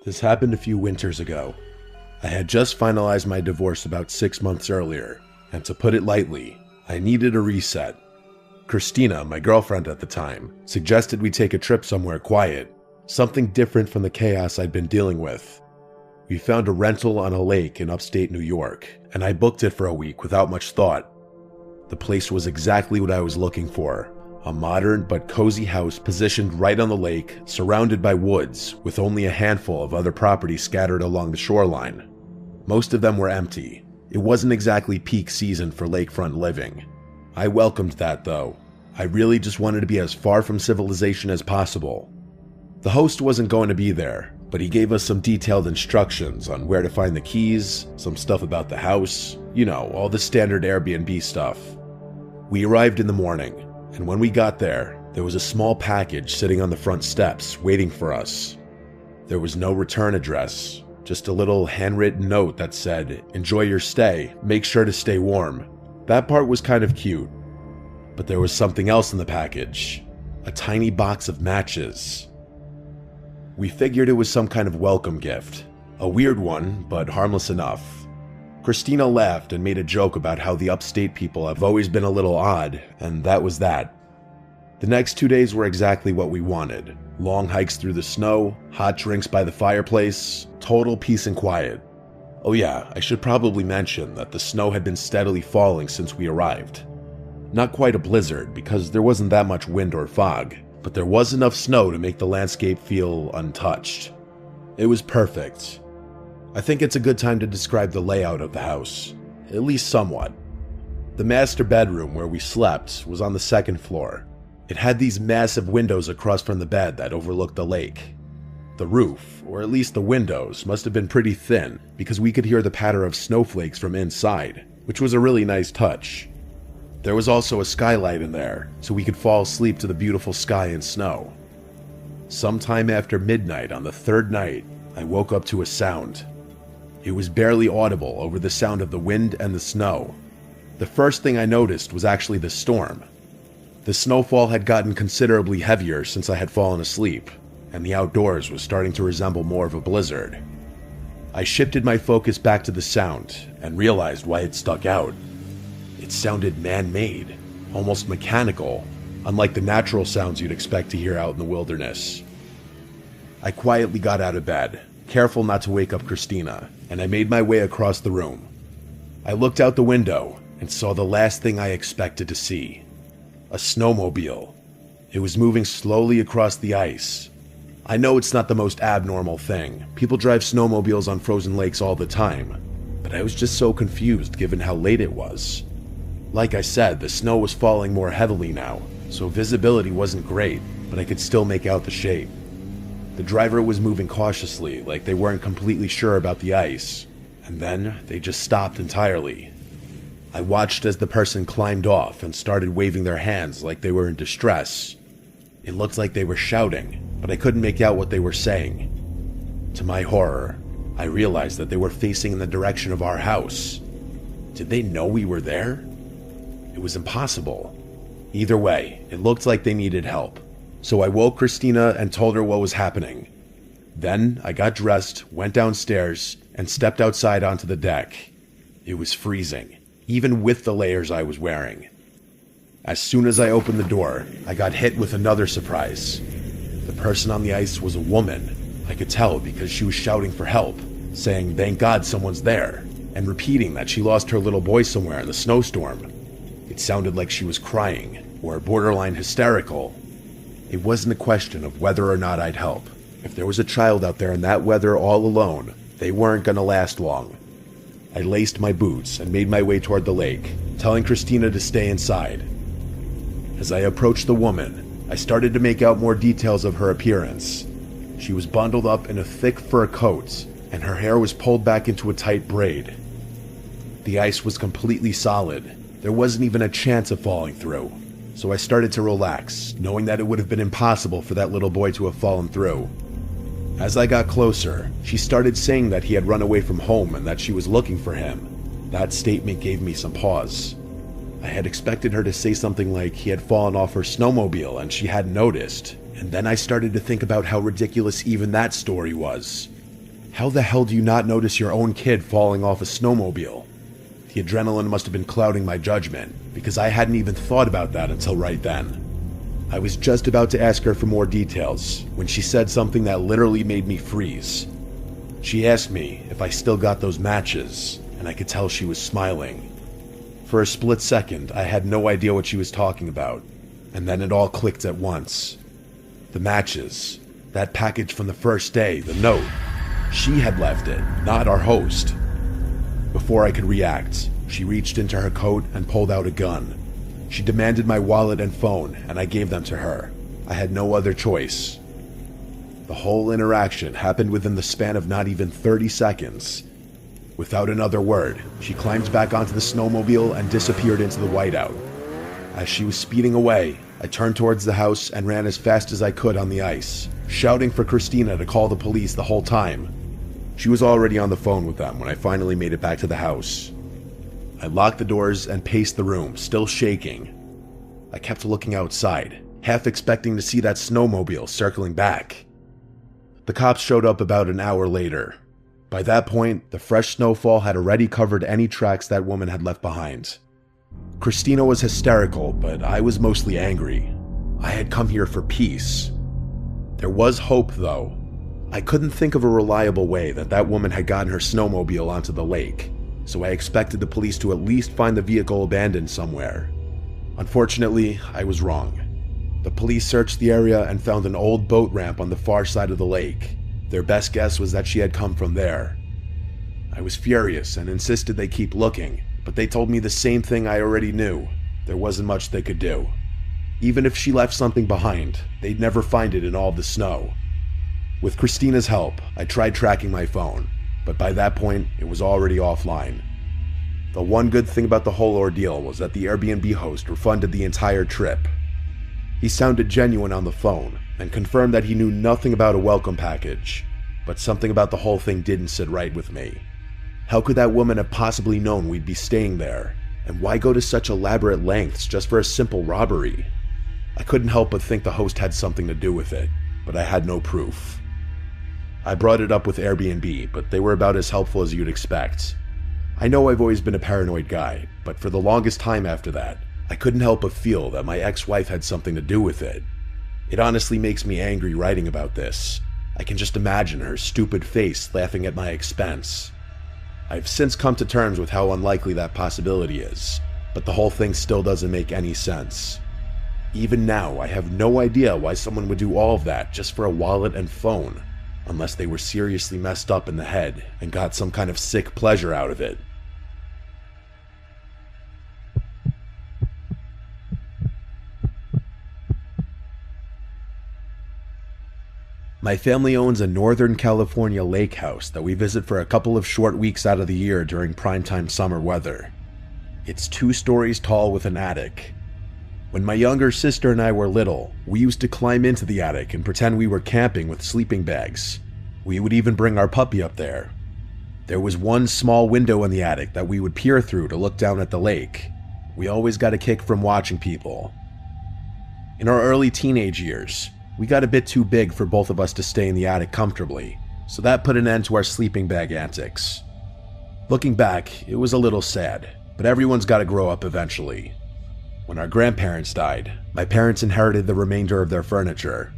This happened a few winters ago. I had just finalized my divorce about 6 months earlier, and to put it lightly, I needed a reset. Christina, my girlfriend at the time, suggested we take a trip somewhere quiet, something different from the chaos I'd been dealing with. We found a rental on a lake in upstate New York, and I booked it for a week without much thought. The place was exactly what I was looking for. A modern but cozy house positioned right on the lake, surrounded by woods, with only a handful of other properties scattered along the shoreline. Most of them were empty. It wasn't exactly peak season for lakefront living. I welcomed that though. I really just wanted to be as far from civilization as possible. The host wasn't going to be there, but he gave us some detailed instructions on where to find the keys, some stuff about the house, all the standard Airbnb stuff. We arrived in the morning, and when we got there, there was a small package sitting on the front steps waiting for us. There was no return address, just a little handwritten note that said, "Enjoy your stay, make sure to stay warm." That part was kind of cute. But there was something else in the package, a tiny box of matches. We figured it was some kind of welcome gift, a weird one, but harmless enough. Christina laughed and made a joke about how the upstate people have always been a little odd, and that was that. The next 2 days were exactly what we wanted. Long hikes through the snow, hot drinks by the fireplace, total peace and quiet. Oh yeah, I should probably mention that the snow had been steadily falling since we arrived. Not quite a blizzard, because there wasn't that much wind or fog, but there was enough snow to make the landscape feel untouched. It was perfect. I think it's a good time to describe the layout of the house, at least somewhat. The master bedroom where we slept was on the second floor. It had these massive windows across from the bed that overlooked the lake. The roof, or at least the windows, must have been pretty thin because we could hear the patter of snowflakes from inside, which was a really nice touch. There was also a skylight in there, so we could fall asleep to the beautiful sky and snow. Sometime after midnight on the third night, I woke up to a sound. It was barely audible over the sound of the wind and the snow. The first thing I noticed was actually the storm. The snowfall had gotten considerably heavier since I had fallen asleep, and the outdoors was starting to resemble more of a blizzard. I shifted my focus back to the sound and realized why it stuck out. It sounded man-made, almost mechanical, unlike the natural sounds you'd expect to hear out in the wilderness. I quietly got out of bed, careful not to wake up Christina, and I made my way across the room. I looked out the window and saw the last thing I expected to see. A snowmobile. It was moving slowly across the ice. I know it's not the most abnormal thing. People drive snowmobiles on frozen lakes all the time, but I was just so confused given how late it was. Like I said, the snow was falling more heavily now, so visibility wasn't great, but I could still make out the shape. The driver was moving cautiously, like they weren't completely sure about the ice, and then they just stopped entirely. I watched as the person climbed off and started waving their hands like they were in distress. It looked like they were shouting, but I couldn't make out what they were saying. To my horror, I realized that they were facing in the direction of our house. Did they know we were there? It was impossible. Either way, it looked like they needed help. So I woke Christina and told her what was happening. Then I got dressed, went downstairs, and stepped outside onto the deck. It was freezing, even with the layers I was wearing. As soon as I opened the door, I got hit with another surprise. The person on the ice was a woman. I could tell because she was shouting for help, saying thank God someone's there, and repeating that she lost her little boy somewhere in the snowstorm. It sounded like she was crying, or borderline hysterical. It wasn't a question of whether or not I'd help. If there was a child out there in that weather all alone, they weren't gonna last long. I laced my boots and made my way toward the lake, telling Christina to stay inside. As I approached the woman, I started to make out more details of her appearance. She was bundled up in a thick fur coat, and her hair was pulled back into a tight braid. The ice was completely solid. There wasn't even a chance of falling through. So I started to relax, knowing that it would have been impossible for that little boy to have fallen through. As I got closer, she started saying that he had run away from home and that she was looking for him. That statement gave me some pause. I had expected her to say something like he had fallen off her snowmobile and she hadn't noticed, and then I started to think about how ridiculous even that story was. How the hell do you not notice your own kid falling off a snowmobile? The adrenaline must have been clouding my judgment, because I hadn't even thought about that until right then. I was just about to ask her for more details when she said something that literally made me freeze. She asked me if I still got those matches, and I could tell she was smiling. For a split second, I had no idea what she was talking about, and then it all clicked at once. The matches, that package from the first day, the note. She had left it, not our host. Before I could react, she reached into her coat and pulled out a gun. She demanded my wallet and phone, and I gave them to her. I had no other choice. The whole interaction happened within the span of not even 30 seconds. Without another word, she climbed back onto the snowmobile and disappeared into the whiteout. As she was speeding away, I turned towards the house and ran as fast as I could on the ice, shouting for Christina to call the police the whole time. She was already on the phone with them when I finally made it back to the house. I locked the doors and paced the room, still shaking. I kept looking outside, half expecting to see that snowmobile circling back. The cops showed up about an hour later. By that point, the fresh snowfall had already covered any tracks that woman had left behind. Christina was hysterical, but I was mostly angry. I had come here for peace. There was hope, though. I couldn't think of a reliable way that woman had gotten her snowmobile onto the lake, so I expected the police to at least find the vehicle abandoned somewhere. Unfortunately, I was wrong. The police searched the area and found an old boat ramp on the far side of the lake. Their best guess was that she had come from there. I was furious and insisted they keep looking, but they told me the same thing I already knew. There wasn't much they could do. Even if she left something behind, they'd never find it in all the snow. With Christina's help, I tried tracking my phone, but by that point, it was already offline. The one good thing about the whole ordeal was that the Airbnb host refunded the entire trip. He sounded genuine on the phone and confirmed that he knew nothing about a welcome package, but something about the whole thing didn't sit right with me. How could that woman have possibly known we'd be staying there, and why go to such elaborate lengths just for a simple robbery? I couldn't help but think the host had something to do with it, but I had no proof. I brought it up with Airbnb, but they were about as helpful as you'd expect. I know I've always been a paranoid guy, but for the longest time after that, I couldn't help but feel that my ex-wife had something to do with it. It honestly makes me angry writing about this. I can just imagine her stupid face laughing at my expense. I've since come to terms with how unlikely that possibility is, but the whole thing still doesn't make any sense. Even now, I have no idea why someone would do all of that just for a wallet and phone, unless they were seriously messed up in the head and got some kind of sick pleasure out of it. My family owns a Northern California lake house that we visit for a couple of short weeks out of the year during primetime summer weather. It's 2 stories tall with an attic. When my younger sister and I were little, we used to climb into the attic and pretend we were camping with sleeping bags. We would even bring our puppy up there. There was one small window in the attic that we would peer through to look down at the lake. We always got a kick from watching people. In our early teenage years, we got a bit too big for both of us to stay in the attic comfortably, so that put an end to our sleeping bag antics. Looking back, it was a little sad, but everyone's got to grow up eventually. When our grandparents died, my parents inherited the remainder of their furniture.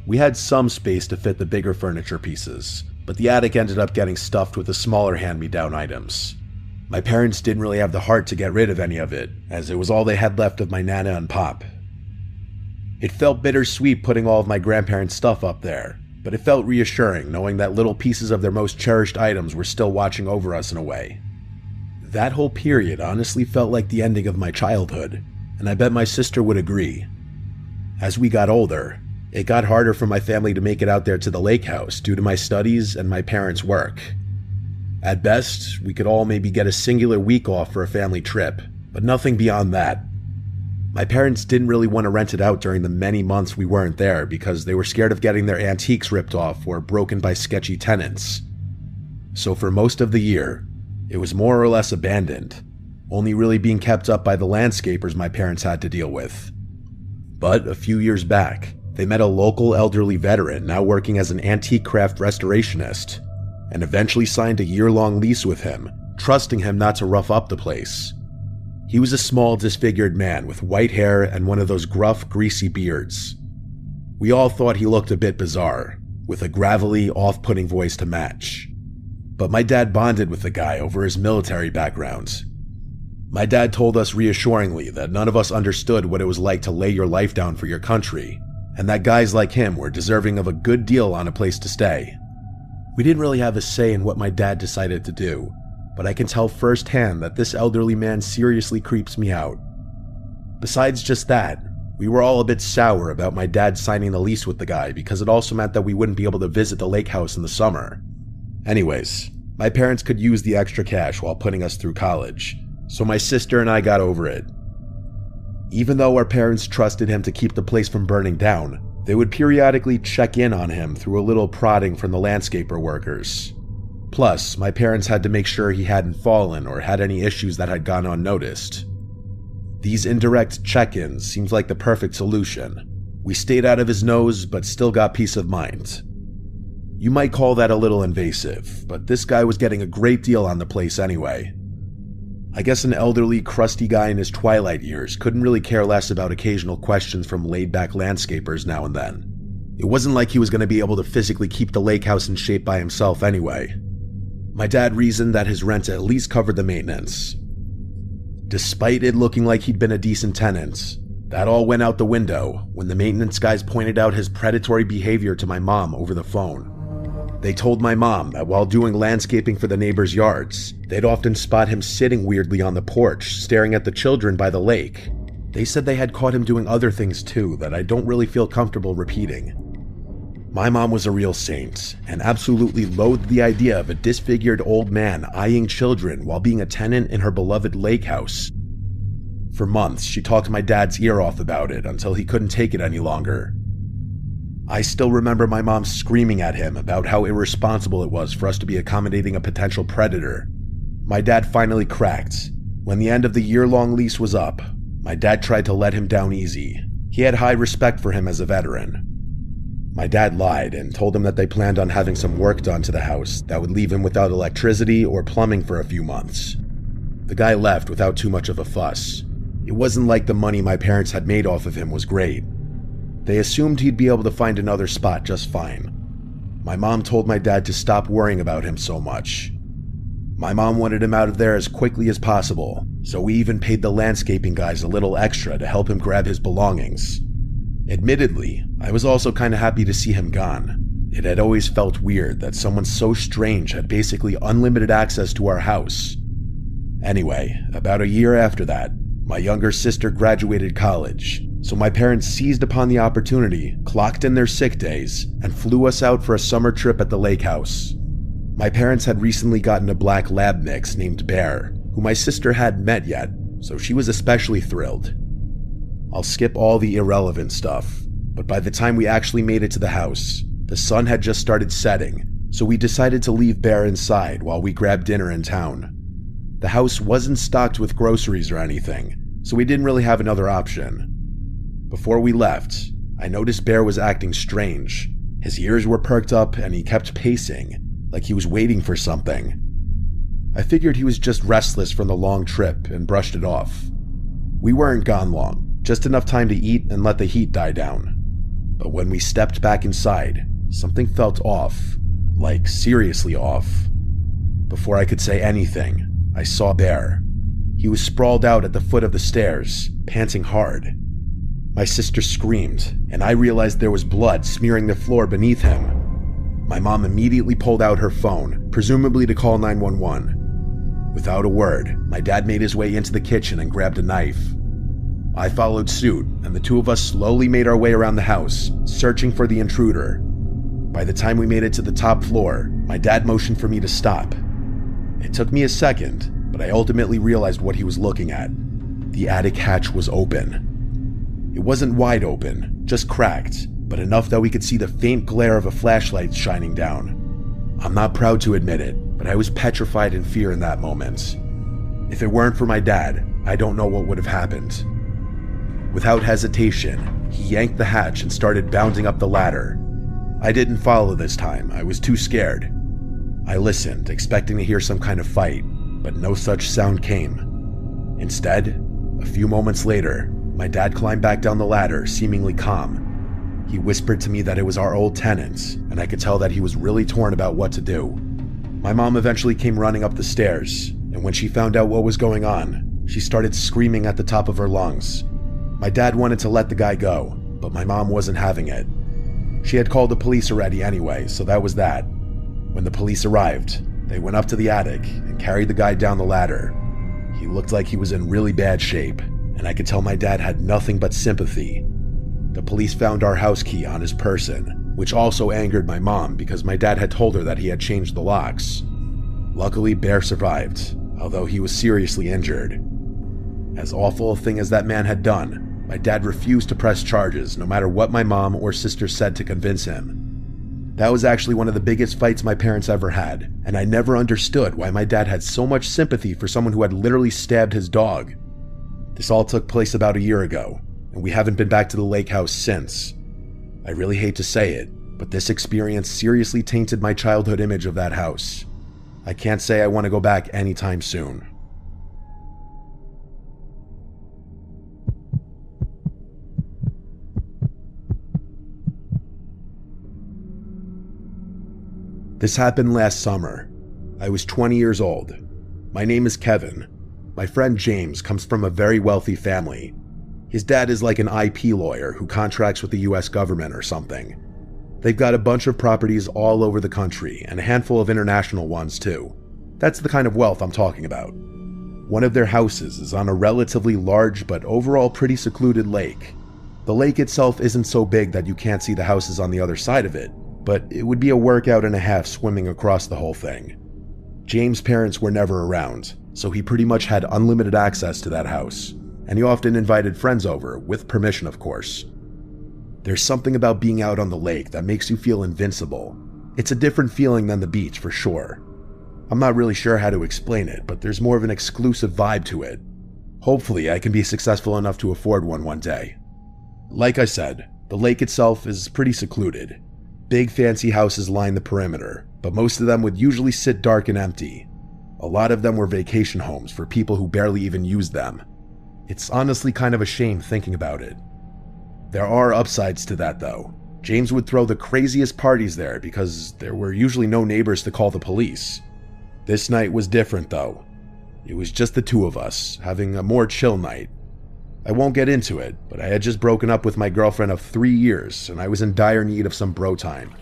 We had some space to fit the bigger furniture pieces, but the attic ended up getting stuffed with the smaller hand-me-down items. My parents didn't really have the heart to get rid of any of it, as it was all they had left of my Nana and Pop. It felt bittersweet putting all of my grandparents' stuff up there, but it felt reassuring knowing that little pieces of their most cherished items were still watching over us in a way. That whole period honestly felt like the ending of my childhood, and I bet my sister would agree. As we got older, it got harder for my family to make it out there to the lake house due to my studies and my parents' work. At best, we could all maybe get a singular week off for a family trip, but nothing beyond that. My parents didn't really want to rent it out during the many months we weren't there because they were scared of getting their antiques ripped off or broken by sketchy tenants. So for most of the year, it was more or less abandoned, only really being kept up by the landscapers my parents had to deal with. But a few years back, they met a local elderly veteran now working as an antique craft restorationist, and eventually signed a year-long lease with him, trusting him not to rough up the place. He was a small, disfigured man with white hair and one of those gruff, greasy beards. We all thought he looked a bit bizarre, with a gravelly, off-putting voice to match. But my dad bonded with the guy over his military background. My dad told us reassuringly that none of us understood what it was like to lay your life down for your country, and that guys like him were deserving of a good deal on a place to stay. We didn't really have a say in what my dad decided to do, but I can tell firsthand that this elderly man seriously creeps me out. Besides just that, we were all a bit sour about my dad signing the lease with the guy because it also meant that we wouldn't be able to visit the lake house in the summer. Anyways, my parents could use the extra cash while putting us through college, so my sister and I got over it. Even though our parents trusted him to keep the place from burning down, they would periodically check in on him through a little prodding from the landscaper workers. Plus, my parents had to make sure he hadn't fallen or had any issues that had gone unnoticed. These indirect check-ins seemed like the perfect solution. We stayed out of his nose, but still got peace of mind. You might call that a little invasive, but this guy was getting a great deal on the place anyway. I guess an elderly, crusty guy in his twilight years couldn't really care less about occasional questions from laid-back landscapers now and then. It wasn't like he was going to be able to physically keep the lake house in shape by himself anyway. My dad reasoned that his rent at least covered the maintenance. Despite it looking like he'd been a decent tenant, that all went out the window when the maintenance guys pointed out his predatory behavior to my mom over the phone. They told my mom that while doing landscaping for the neighbors' yards, they'd often spot him sitting weirdly on the porch, staring at the children by the lake. They said they had caught him doing other things too that I don't really feel comfortable repeating. My mom was a real saint, and absolutely loathed the idea of a disfigured old man eyeing children while being a tenant in her beloved lake house. For months, she talked my dad's ear off about it until he couldn't take it any longer. I still remember my mom screaming at him about how irresponsible it was for us to be accommodating a potential predator. My dad finally cracked. When the end of the year-long lease was up, my dad tried to let him down easy. He had high respect for him as a veteran. My dad lied and told him that they planned on having some work done to the house that would leave him without electricity or plumbing for a few months. The guy left without too much of a fuss. It wasn't like the money my parents had made off of him was great. They assumed he'd be able to find another spot just fine. My mom told my dad to stop worrying about him so much. My mom wanted him out of there as quickly as possible, so we even paid the landscaping guys a little extra to help him grab his belongings. Admittedly, I was also kinda happy to see him gone. It had always felt weird that someone so strange had basically unlimited access to our house. Anyway, about a year after that, my younger sister graduated college, so my parents seized upon the opportunity, clocked in their sick days, and flew us out for a summer trip at the lake house. My parents had recently gotten a black lab mix named Bear, who my sister hadn't met yet, so she was especially thrilled. I'll skip all the irrelevant stuff, but by the time we actually made it to the house, the sun had just started setting, so we decided to leave Bear inside while we grabbed dinner in town. The house wasn't stocked with groceries or anything, so we didn't really have another option. Before we left, I noticed Bear was acting strange. His ears were perked up and he kept pacing, like he was waiting for something. I figured he was just restless from the long trip and brushed it off. We weren't gone long, just enough time to eat and let the heat die down. But when we stepped back inside, something felt off, like seriously off. Before I could say anything, I saw Bear. He was sprawled out at the foot of the stairs, panting hard. My sister screamed, and I realized there was blood smearing the floor beneath him. My mom immediately pulled out her phone, presumably to call 911. Without a word, my dad made his way into the kitchen and grabbed a knife. I followed suit, and the two of us slowly made our way around the house, searching for the intruder. By the time we made it to the top floor, my dad motioned for me to stop. It took me a second, but I ultimately realized what he was looking at. The attic hatch was open. It wasn't wide open, just cracked, but enough that we could see the faint glare of a flashlight shining down. I'm not proud to admit it, but I was petrified in fear in that moment. If it weren't for my dad, I don't know what would have happened. Without hesitation, he yanked the hatch and started bounding up the ladder. I didn't follow this time, I was too scared. I listened, expecting to hear some kind of fight, but no such sound came. Instead, a few moments later, my dad climbed back down the ladder, seemingly calm. He whispered to me that it was our old tenant, and I could tell that he was really torn about what to do. My mom eventually came running up the stairs, and when she found out what was going on, she started screaming at the top of her lungs. My dad wanted to let the guy go, but my mom wasn't having it. She had called the police already anyway, so that was that. When the police arrived, they went up to the attic and carried the guy down the ladder. He looked like he was in really bad shape, and I could tell my dad had nothing but sympathy. The police found our house key on his person, which also angered my mom because my dad had told her that he had changed the locks. Luckily, Bear survived, although he was seriously injured. As awful a thing as that man had done, my dad refused to press charges no matter what my mom or sister said to convince him. That was actually one of the biggest fights my parents ever had, and I never understood why my dad had so much sympathy for someone who had literally stabbed his dog. This all took place about a year ago, and we haven't been back to the lake house since. I really hate to say it, but this experience seriously tainted my childhood image of that house. I can't say I want to go back anytime soon. This happened last summer. I was 20 years old. My name is Kevin. My friend James comes from a very wealthy family. His dad is like an IP lawyer who contracts with the US government or something. They've got a bunch of properties all over the country and a handful of international ones too. That's the kind of wealth I'm talking about. One of their houses is on a relatively large but overall pretty secluded lake. The lake itself isn't so big that you can't see the houses on the other side of it, but it would be a workout and a half swimming across the whole thing. James' parents were never around, so he pretty much had unlimited access to that house, and he often invited friends over, with permission of course. There's something about being out on the lake that makes you feel invincible. It's a different feeling than the beach for sure. I'm not really sure how to explain it, but there's more of an exclusive vibe to it. Hopefully I can be successful enough to afford one day. Like I said, the lake itself is pretty secluded. Big fancy houses line the perimeter, but most of them would usually sit dark and empty. A lot of them were vacation homes for people who barely even used them. It's honestly kind of a shame thinking about it. There are upsides to that though. James would throw the craziest parties there because there were usually no neighbors to call the police. This night was different though. It was just the two of us, having a more chill night. I won't get into it, but I had just broken up with my girlfriend of 3 years and I was in dire need of some bro time.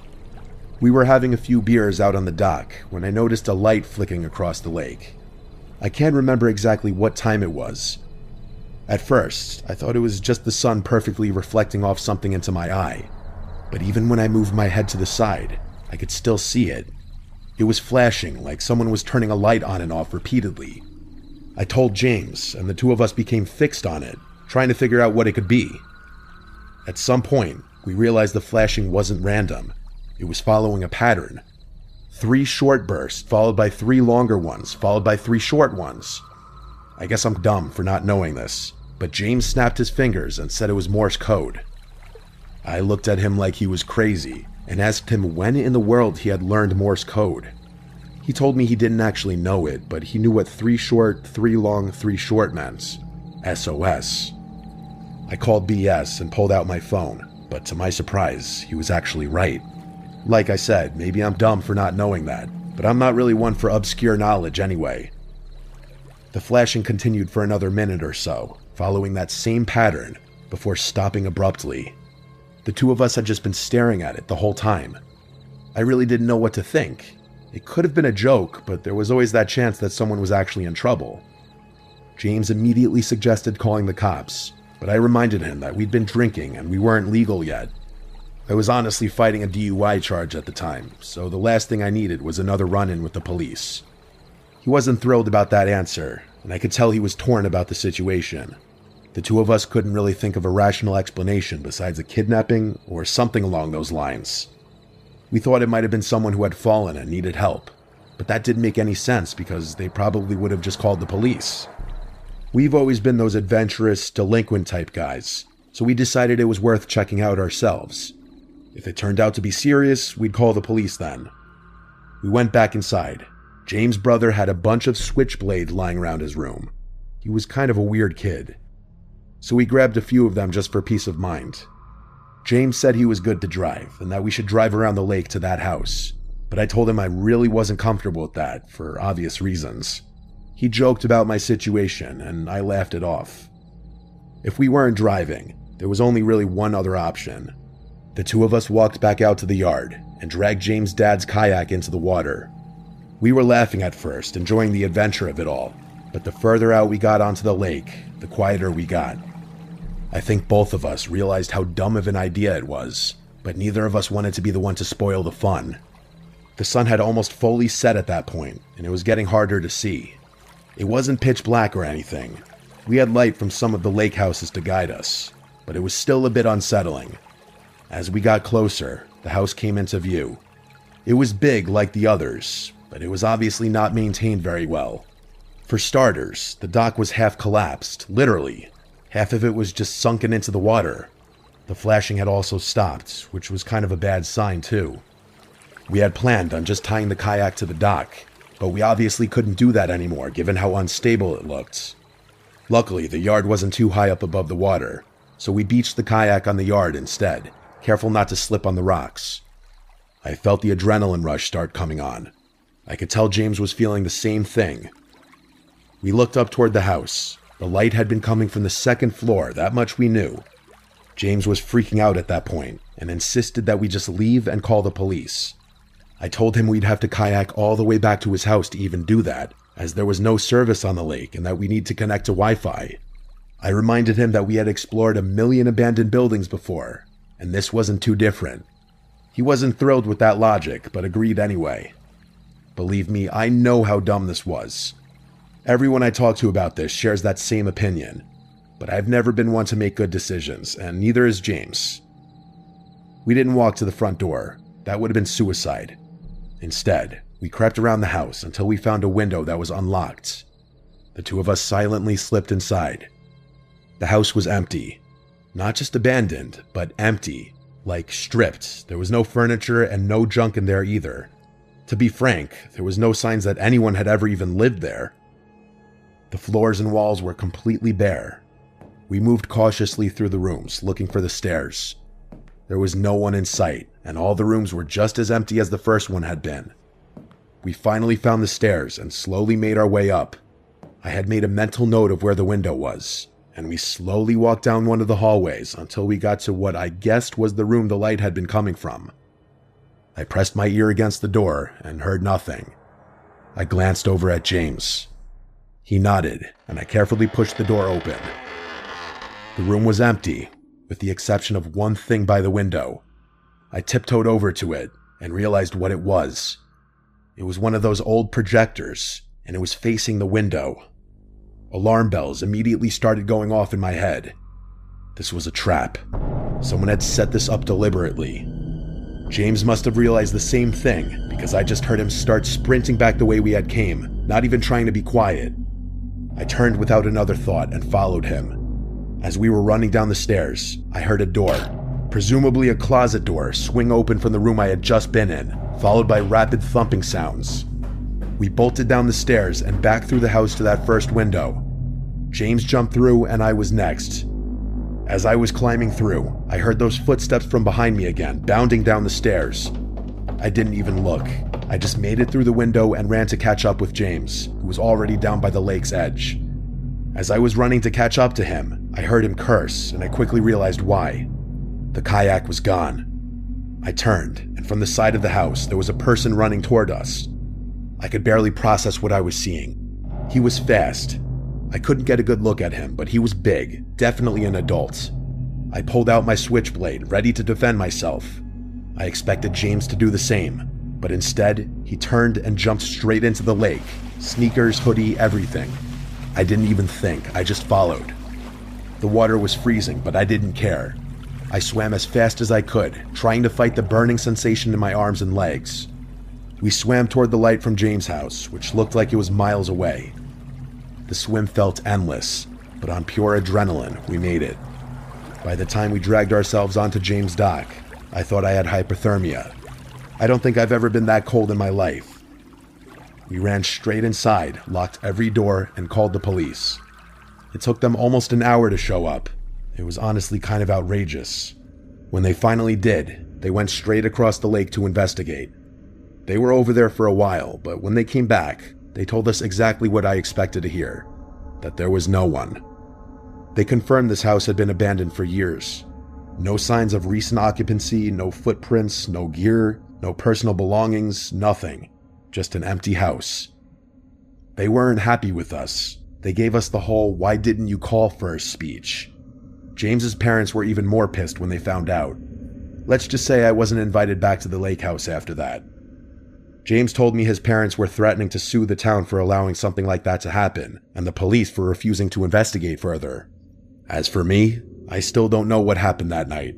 We were having a few beers out on the dock when I noticed a light flicking across the lake. I can't remember exactly what time it was. At first, I thought it was just the sun perfectly reflecting off something into my eye, but even when I moved my head to the side, I could still see it. It was flashing like someone was turning a light on and off repeatedly. I told James, and the two of us became fixed on it, trying to figure out what it could be. At some point, we realized the flashing wasn't random. It was following a pattern. 3 short bursts, followed by 3 longer ones, followed by 3 short ones. I guess I'm dumb for not knowing this, but James snapped his fingers and said it was Morse code. I looked at him like he was crazy and asked him when in the world he had learned Morse code. He told me he didn't actually know it, but he knew what 3 short, 3 long, 3 short meant. SOS. I called BS and pulled out my phone, but to my surprise, he was actually right. Like I said, maybe I'm dumb for not knowing that, but I'm not really one for obscure knowledge anyway. The flashing continued for another minute or so, following that same pattern, before stopping abruptly. The two of us had just been staring at it the whole time. I really didn't know what to think. It could have been a joke, but there was always that chance that someone was actually in trouble. James immediately suggested calling the cops, but I reminded him that we'd been drinking and we weren't legal yet. I was honestly fighting a DUI charge at the time, so the last thing I needed was another run-in with the police. He wasn't thrilled about that answer, and I could tell he was torn about the situation. The two of us couldn't really think of a rational explanation besides a kidnapping or something along those lines. We thought it might have been someone who had fallen and needed help, but that didn't make any sense because they probably would have just called the police. We've always been those adventurous, delinquent type guys, so we decided it was worth checking out ourselves. If it turned out to be serious, we'd call the police then. We went back inside. James' brother had a bunch of switchblades lying around his room. He was kind of a weird kid. So we grabbed a few of them just for peace of mind. James said he was good to drive and that we should drive around the lake to that house, but I told him I really wasn't comfortable with that for obvious reasons. He joked about my situation and I laughed it off. If we weren't driving, there was only really one other option. The two of us walked back out to the yard and dragged James' dad's kayak into the water. We were laughing at first, enjoying the adventure of it all, but the further out we got onto the lake, the quieter we got. I think both of us realized how dumb of an idea it was, but neither of us wanted to be the one to spoil the fun. The sun had almost fully set at that point, and it was getting harder to see. It wasn't pitch black or anything. We had light from some of the lake houses to guide us, but it was still a bit unsettling. As we got closer, the house came into view. It was big like the others, but it was obviously not maintained very well. For starters, the dock was half collapsed, literally. Half of it was just sunken into the water. The flashing had also stopped, which was kind of a bad sign too. We had planned on just tying the kayak to the dock, but we obviously couldn't do that anymore given how unstable it looked. Luckily, the yard wasn't too high up above the water, so we beached the kayak on the yard instead, careful not to slip on the rocks. I felt the adrenaline rush start coming on. I could tell James was feeling the same thing. We looked up toward the house. The light had been coming from the second floor, that much we knew. James was freaking out at that point and insisted that we just leave and call the police. I told him we'd have to kayak all the way back to his house to even do that, as there was no service on the lake and that we need to connect to Wi-Fi. I reminded him that we had explored 1 million abandoned buildings before, and this wasn't too different. He wasn't thrilled with that logic, but agreed anyway. Believe me, I know how dumb this was. Everyone I talk to about this shares that same opinion, but I've never been one to make good decisions, and neither is James. We didn't walk to the front door. That would have been suicide. Instead, we crept around the house until we found a window that was unlocked. The two of us silently slipped inside. The house was empty. Not just abandoned, but empty. Like stripped. There was no furniture and no junk in there either. To be frank, there was no signs that anyone had ever even lived there. The floors and walls were completely bare. We moved cautiously through the rooms, looking for the stairs. There was no one in sight, and all the rooms were just as empty as the first one had been. We finally found the stairs and slowly made our way up. I had made a mental note of where the window was, and we slowly walked down one of the hallways until we got to what I guessed was the room the light had been coming from. I pressed my ear against the door and heard nothing. I glanced over at James. He nodded, and I carefully pushed the door open. The room was empty, with the exception of one thing by the window. I tiptoed over to it and realized what it was. It was one of those old projectors, and it was facing the window. Alarm bells immediately started going off in my head. This was a trap. Someone had set this up deliberately. James must have realized the same thing, because I just heard him start sprinting back the way we had came, not even trying to be quiet. I turned without another thought and followed him. As we were running down the stairs, I heard a door, presumably a closet door, swing open from the room I had just been in, followed by rapid thumping sounds. We bolted down the stairs and back through the house to that first window. James jumped through and I was next. As I was climbing through, I heard those footsteps from behind me again, bounding down the stairs. I didn't even look. I just made it through the window and ran to catch up with James, who was already down by the lake's edge. As I was running to catch up to him, I heard him curse, and I quickly realized why. The kayak was gone. I turned, and from the side of the house, there was a person running toward us. I could barely process what I was seeing. He was fast. I couldn't get a good look at him, but he was big, definitely an adult. I pulled out my switchblade, ready to defend myself. I expected James to do the same, but instead, he turned and jumped straight into the lake. Sneakers, hoodie, everything. I didn't even think, I just followed. The water was freezing, but I didn't care. I swam as fast as I could, trying to fight the burning sensation in my arms and legs. We swam toward the light from James' house, which looked like it was miles away. The swim felt endless, but on pure adrenaline, we made it. By the time we dragged ourselves onto James' dock, I thought I had hypothermia. I don't think I've ever been that cold in my life, We ran straight inside, locked every door, and called the police. It took them almost an hour to show up. It was honestly kind of outrageous. When they finally did, they went straight across the lake to investigate. They were over there for a while, but when they came back, they told us exactly what I expected to hear, that there was no one. They confirmed this house had been abandoned for years. No signs of recent occupancy, no footprints, no gear, no personal belongings, nothing. Just an empty house. They weren't happy with us. They gave us the whole "why didn't you call first" speech. James's parents were even more pissed when they found out. Let's just say I wasn't invited back to the lake house after that. James told me his parents were threatening to sue the town for allowing something like that to happen, and the police for refusing to investigate further. As for me, I still don't know what happened that night.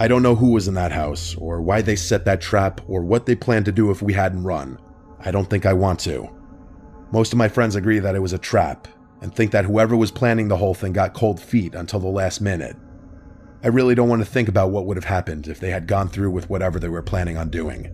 I don't know who was in that house, or why they set that trap, or what they planned to do if we hadn't run. I don't think I want to. Most of my friends agree that it was a trap, and think that whoever was planning the whole thing got cold feet until the last minute. I really don't want to think about what would have happened if they had gone through with whatever they were planning on doing.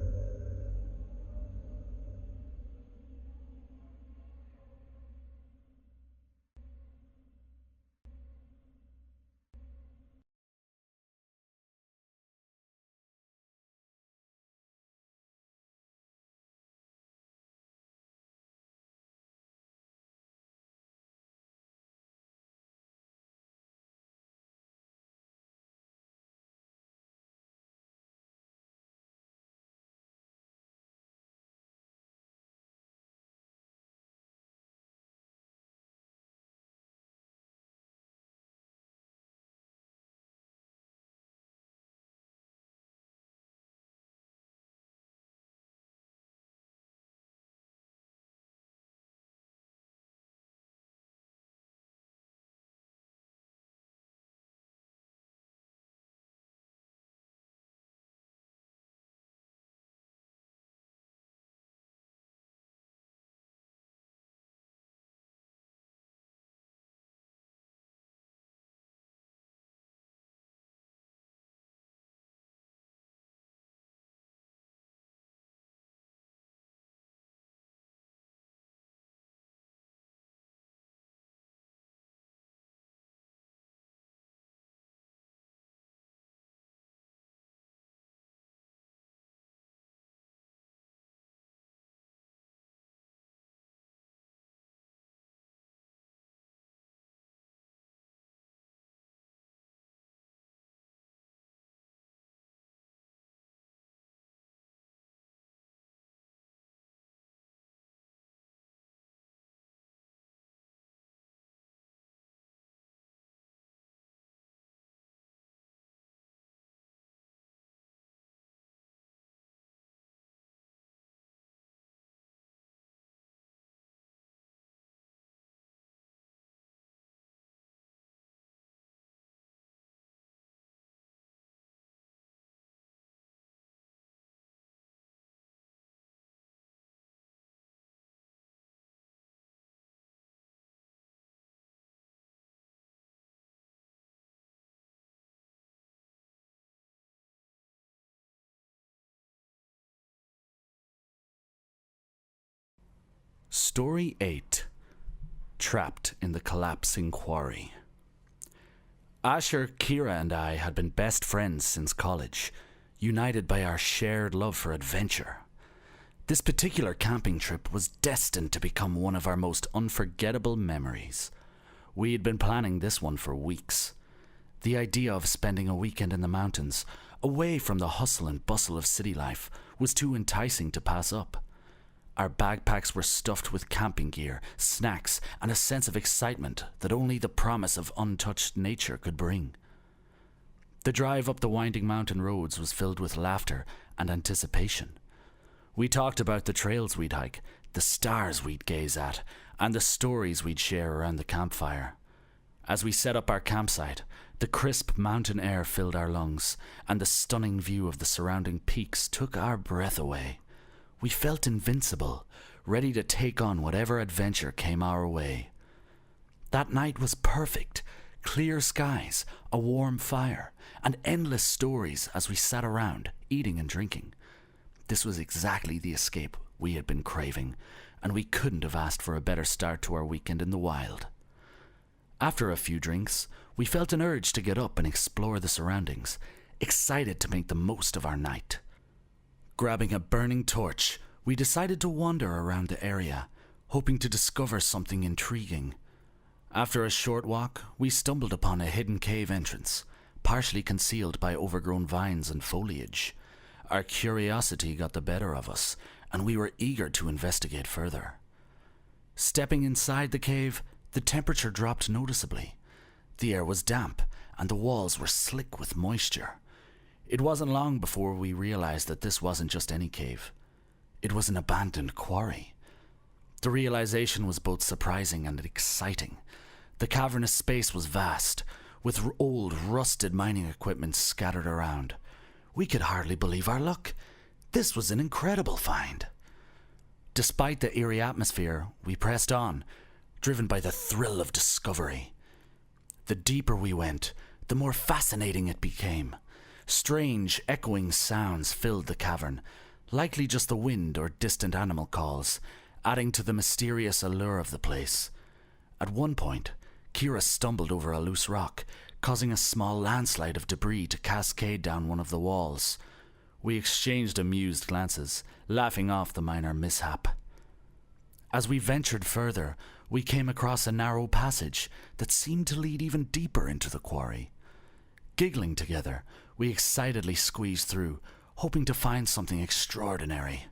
Story 8. Trapped in the Collapsing Quarry. Asher, Kira and I had been best friends since college, united by our shared love for adventure. This particular camping trip was destined to become one of our most unforgettable memories. We had been planning this one for weeks. The idea of spending a weekend in the mountains, away from the hustle and bustle of city life, was too enticing to pass up. Our backpacks were stuffed with camping gear, snacks, and a sense of excitement that only the promise of untouched nature could bring. The drive up the winding mountain roads was filled with laughter and anticipation. We talked about the trails we'd hike, the stars we'd gaze at, and the stories we'd share around the campfire. As we set up our campsite, the crisp mountain air filled our lungs, and the stunning view of the surrounding peaks took our breath away. We felt invincible, ready to take on whatever adventure came our way. That night was perfect. Clear skies, a warm fire, and endless stories as we sat around, eating and drinking. This was exactly the escape we had been craving, and we couldn't have asked for a better start to our weekend in the wild. After a few drinks, we felt an urge to get up and explore the surroundings, excited to make the most of our night. Grabbing a burning torch, we decided to wander around the area, hoping to discover something intriguing. After a short walk, we stumbled upon a hidden cave entrance, partially concealed by overgrown vines and foliage. Our curiosity got the better of us, and we were eager to investigate further. Stepping inside the cave, the temperature dropped noticeably. The air was damp, and the walls were slick with moisture. It wasn't long before we realized that this wasn't just any cave. It was an abandoned quarry. The realization was both surprising and exciting. The cavernous space was vast, with old, rusted mining equipment scattered around. We could hardly believe our luck. This was an incredible find. Despite the eerie atmosphere, we pressed on, driven by the thrill of discovery. The deeper we went, the more fascinating it became. Strange, echoing sounds filled the cavern, likely just the wind or distant animal calls, adding to the mysterious allure of the place. At one point, Kira stumbled over a loose rock, causing a small landslide of debris to cascade down one of the walls. We exchanged amused glances, laughing off the minor mishap. As we ventured further, we came across a narrow passage that seemed to lead even deeper into the quarry. Giggling together, we excitedly squeezed through, hoping to find something extraordinary.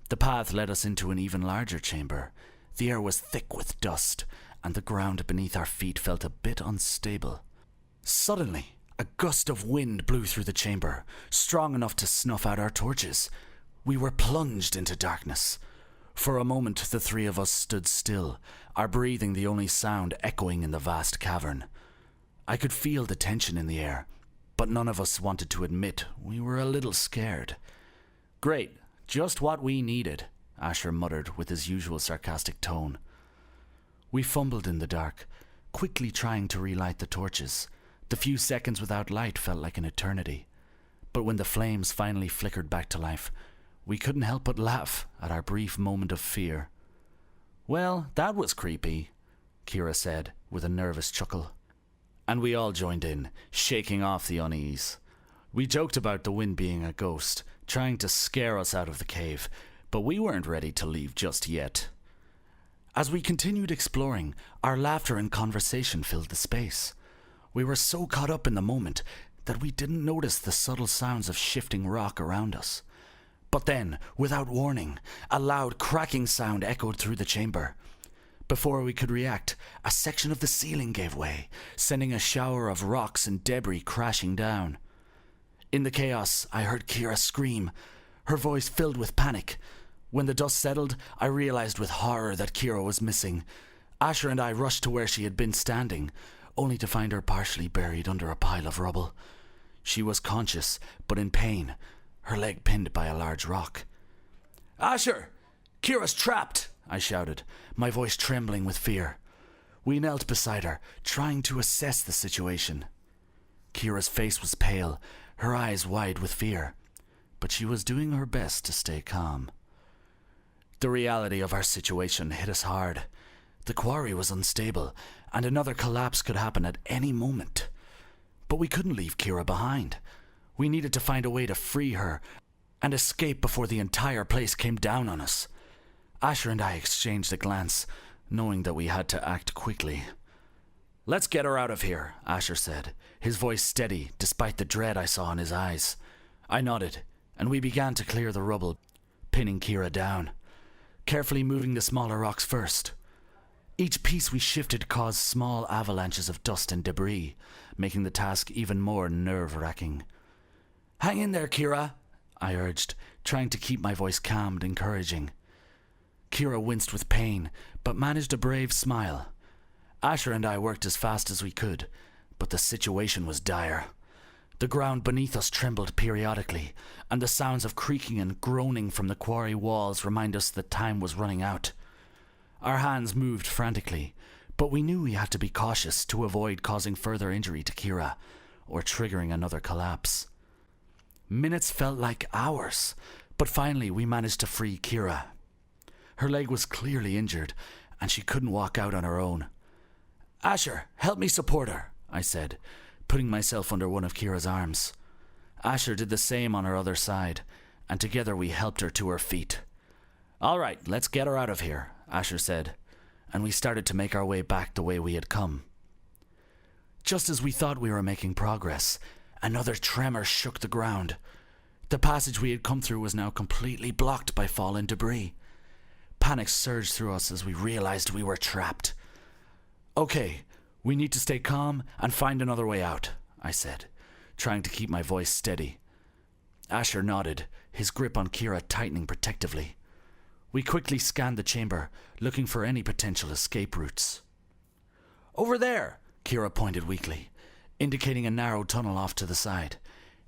The path led us into an even larger chamber. The air was thick with dust, and the ground beneath our feet felt a bit unstable. Suddenly, a gust of wind blew through the chamber, strong enough to snuff out our torches. We were plunged into darkness. For a moment, the three of us stood still, our breathing the only sound echoing in the vast cavern. I could feel the tension in the air, but none of us wanted to admit we were a little scared. "Great, just what we needed," Asher muttered with his usual sarcastic tone. We fumbled in the dark, quickly trying to relight the torches. The few seconds without light felt like an eternity. But when the flames finally flickered back to life, we couldn't help but laugh at our brief moment of fear. "Well, that was creepy," Kira said with a nervous chuckle. And we all joined in, shaking off the unease. We joked about the wind being a ghost, trying to scare us out of the cave, but we weren't ready to leave just yet. As we continued exploring, our laughter and conversation filled the space. We were so caught up in the moment that we didn't notice the subtle sounds of shifting rock around us. But then, without warning, a loud cracking sound echoed through the chamber. Before we could react, a section of the ceiling gave way, sending a shower of rocks and debris crashing down. In the chaos, I heard Kira scream, her voice filled with panic. When the dust settled, I realized with horror that Kira was missing. Asher and I rushed to where she had been standing, only to find her partially buried under a pile of rubble. She was conscious, but in pain, her leg pinned by a large rock. "Asher! Kira's trapped!" I shouted, my voice trembling with fear. We knelt beside her, trying to assess the situation. Kira's face was pale, her eyes wide with fear, but she was doing her best to stay calm. The reality of our situation hit us hard. The quarry was unstable, and another collapse could happen at any moment. But we couldn't leave Kira behind. We needed to find a way to free her and escape before the entire place came down on us. Asher and I exchanged a glance, knowing that we had to act quickly. "Let's get her out of here," Asher said, his voice steady despite the dread I saw in his eyes. I nodded, and we began to clear the rubble, pinning Kira down, carefully moving the smaller rocks first. Each piece we shifted caused small avalanches of dust and debris, making the task even more nerve-wracking. "Hang in there, Kira," I urged, trying to keep my voice calm and encouraging. Kira winced with pain, but managed a brave smile. Asher and I worked as fast as we could, but the situation was dire. The ground beneath us trembled periodically, and the sounds of creaking and groaning from the quarry walls remind us that time was running out. Our hands moved frantically, but we knew we had to be cautious to avoid causing further injury to Kira, or triggering another collapse. Minutes felt like hours, but finally we managed to free Kira. Her leg was clearly injured, and she couldn't walk out on her own. "Asher, help me support her," I said, putting myself under one of Kira's arms. Asher did the same on her other side, and together we helped her to her feet. "All right, let's get her out of here," Asher said, and we started to make our way back the way we had come. Just as we thought we were making progress, another tremor shook the ground. The passage we had come through was now completely blocked by fallen debris. Panic surged through us as we realized we were trapped. "Okay, we need to stay calm and find another way out," I said, trying to keep my voice steady. Asher nodded, his grip on Kira tightening protectively. We quickly scanned the chamber, looking for any potential escape routes. "Over there," Kira pointed weakly, indicating a narrow tunnel off to the side.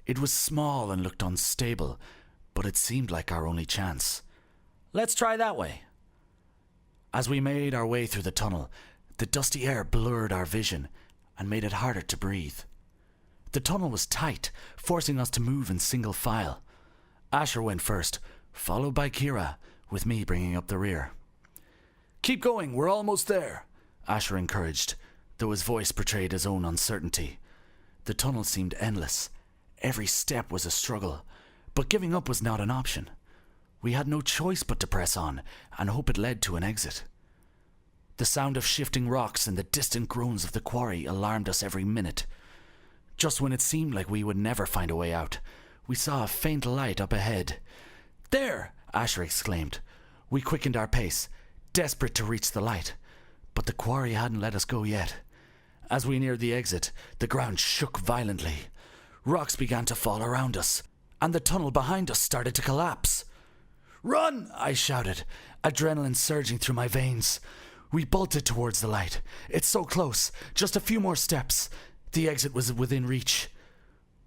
It was small and looked unstable, but it seemed like our only chance. "Let's try that way." As we made our way through the tunnel, the dusty air blurred our vision and made it harder to breathe. The tunnel was tight, forcing us to move in single file. Asher went first, followed by Kira, with me bringing up the rear. "Keep going, we're almost there," Asher encouraged, though his voice betrayed his own uncertainty. The tunnel seemed endless. Every step was a struggle, but giving up was not an option. We had no choice but to press on and hope it led to an exit. The sound of shifting rocks and the distant groans of the quarry alarmed us every minute. Just when it seemed like we would never find a way out, we saw a faint light up ahead. "There!" Asher exclaimed. We quickened our pace, desperate to reach the light, but the quarry hadn't let us go yet. As we neared the exit, the ground shook violently. Rocks began to fall around us, and the tunnel behind us started to collapse. "Run!" I shouted, adrenaline surging through my veins. We bolted towards the light. "It's so close. Just a few more steps." The exit was within reach.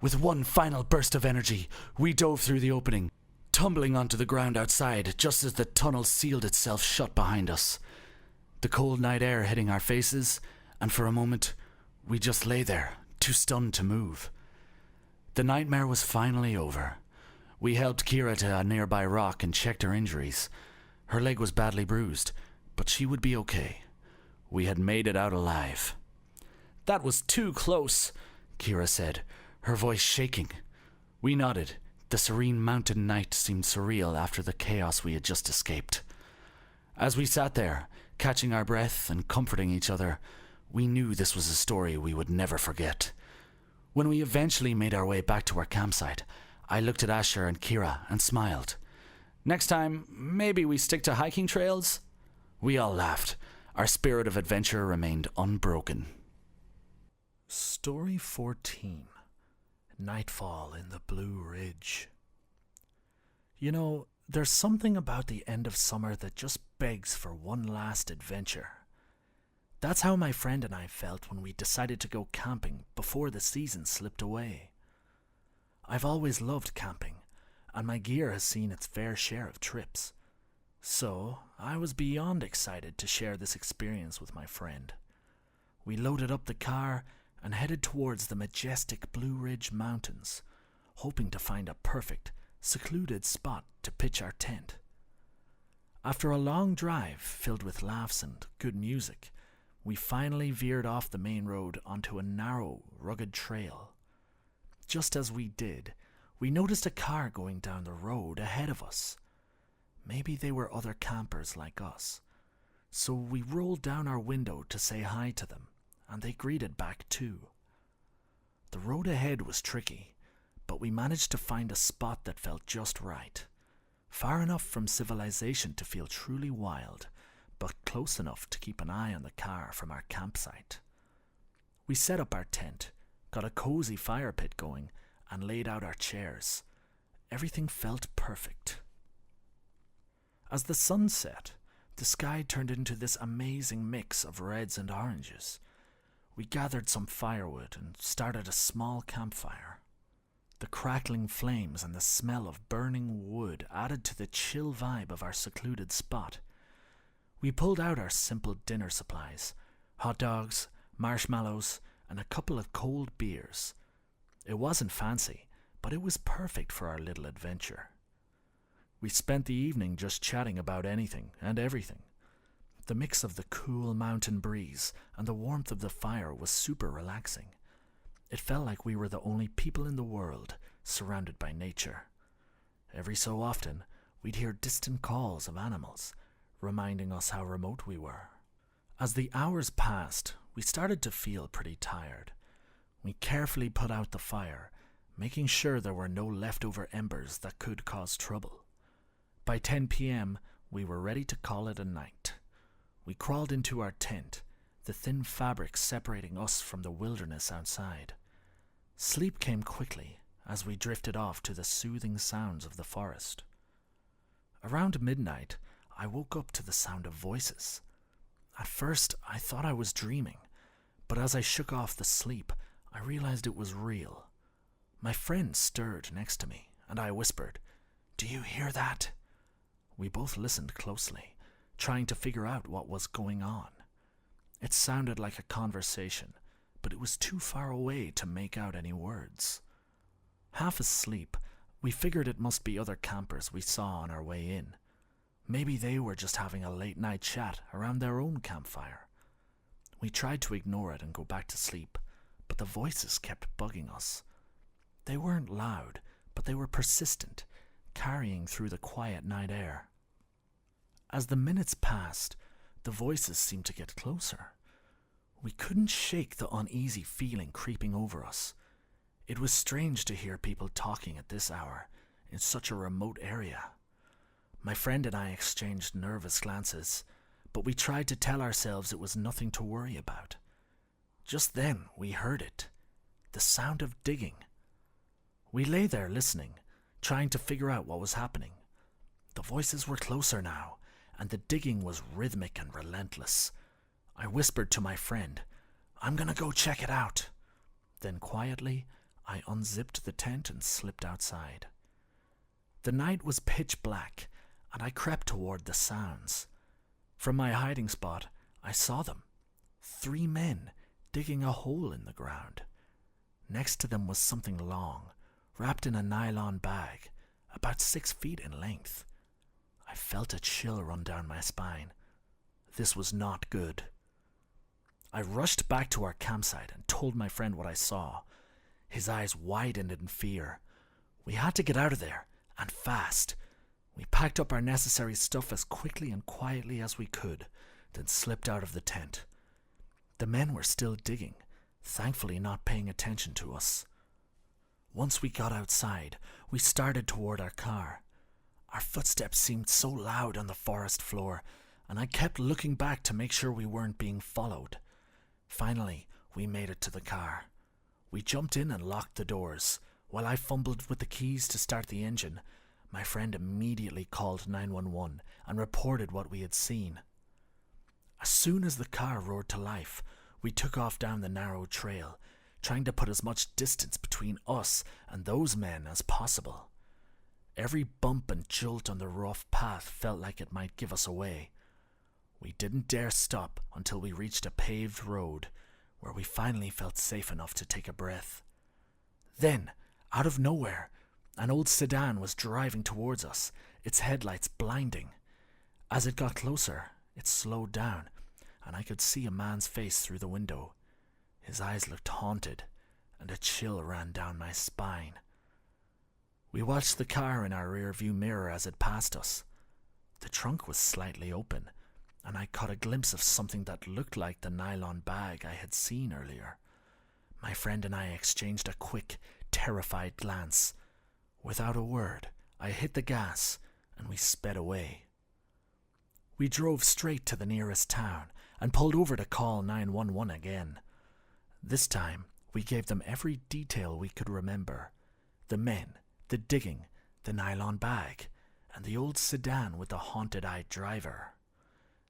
With one final burst of energy, we dove through the opening, tumbling onto the ground outside just as the tunnel sealed itself shut behind us. The cold night air hitting our faces, and for a moment, we just lay there, too stunned to move. The nightmare was finally over. We helped Kira to a nearby rock and checked her injuries. Her leg was badly bruised, but she would be okay. We had made it out alive. "That was too close," Kira said, her voice shaking. We nodded. The serene mountain night seemed surreal after the chaos we had just escaped. As we sat there, catching our breath and comforting each other, we knew this was a story we would never forget. When we eventually made our way back to our campsite, I looked at Asher and Kira and smiled. "Next time, maybe we stick to hiking trails?" We all laughed. Our spirit of adventure remained unbroken. Story 14. Nightfall in the Blue Ridge. You know, there's something about the end of summer that just begs for one last adventure. That's how my friend and I felt when we decided to go camping before the season slipped away. I've always loved camping, and my gear has seen its fair share of trips. So, I was beyond excited to share this experience with my friend. We loaded up the car and headed towards the majestic Blue Ridge Mountains, hoping to find a perfect, secluded spot to pitch our tent. After a long drive filled with laughs and good music, we finally veered off the main road onto a narrow, rugged trail. Just as we did, we noticed a car going down the road ahead of us. Maybe they were other campers like us, so we rolled down our window to say hi to them, and they greeted back too. The road ahead was tricky, but we managed to find a spot that felt just right, far enough from civilization to feel truly wild, but close enough to keep an eye on the car from our campsite. We set up our tent, got a cozy fire pit going, and laid out our chairs. Everything felt perfect. As the sun set, the sky turned into this amazing mix of reds and oranges. We gathered some firewood and started a small campfire. The crackling flames and the smell of burning wood added to the chill vibe of our secluded spot. We pulled out our simple dinner supplies, hot dogs, marshmallows, and a couple of cold beers. It wasn't fancy, but it was perfect for our little adventure. We spent the evening just chatting about anything and everything. The mix of the cool mountain breeze and the warmth of the fire was super relaxing. It felt like we were the only people in the world surrounded by nature. Every so often, we'd hear distant calls of animals, reminding us how remote we were. As the hours passed, we started to feel pretty tired. We carefully put out the fire, making sure there were no leftover embers that could cause trouble. By 10 p.m., we were ready to call it a night. We crawled into our tent, the thin fabric separating us from the wilderness outside. Sleep came quickly as we drifted off to the soothing sounds of the forest. Around midnight, I woke up to the sound of voices. At first, I thought I was dreaming, but as I shook off the sleep, I realized it was real. My friend stirred next to me, and I whispered, "Do you hear that?" We both listened closely, trying to figure out what was going on. It sounded like a conversation, but it was too far away to make out any words. Half asleep, we figured it must be other campers we saw on our way in. Maybe they were just having a late-night chat around their own campfire. We tried to ignore it and go back to sleep, but the voices kept bugging us. They weren't loud, but they were persistent, carrying through the quiet night air. As the minutes passed, the voices seemed to get closer. We couldn't shake the uneasy feeling creeping over us. It was strange to hear people talking at this hour in such a remote area. My friend and I exchanged nervous glances, but we tried to tell ourselves it was nothing to worry about. Just then we heard it, the sound of digging. We lay there listening, trying to figure out what was happening. The voices were closer now, and the digging was rhythmic and relentless. I whispered to my friend, "I'm gonna go check it out." Then quietly, I unzipped the tent and slipped outside. The night was pitch black, and I crept toward the sounds. From my hiding spot, I saw them. 3 men digging a hole in the ground. Next to them was something long, wrapped in a nylon bag, about 6 feet in length. I felt a chill run down my spine. This was not good. I rushed back to our campsite and told my friend what I saw. His eyes widened in fear. We had to get out of there, and fast. We packed up our necessary stuff as quickly and quietly as we could, then slipped out of the tent. The men were still digging, thankfully not paying attention to us. Once we got outside, we started toward our car. Our footsteps seemed so loud on the forest floor, and I kept looking back to make sure we weren't being followed. Finally, we made it to the car. We jumped in and locked the doors. While I fumbled with the keys to start the engine, my friend immediately called 911 and reported what we had seen. As soon as the car roared to life, we took off down the narrow trail, trying to put as much distance between us and those men as possible. Every bump and jolt on the rough path felt like it might give us away. We didn't dare stop until we reached a paved road, where we finally felt safe enough to take a breath. Then, out of nowhere, an old sedan was driving towards us, its headlights blinding. As it got closer, it slowed down, and I could see a man's face through the window. His eyes looked haunted, and a chill ran down my spine. We watched the car in our rear-view mirror as it passed us. The trunk was slightly open, and I caught a glimpse of something that looked like the nylon bag I had seen earlier. My friend and I exchanged a quick, terrified glance. Without a word, I hit the gas, and we sped away. We drove straight to the nearest town and pulled over to call 911 again. This time, we gave them every detail we could remember. The men, the digging, the nylon bag, and the old sedan with the haunted-eyed driver.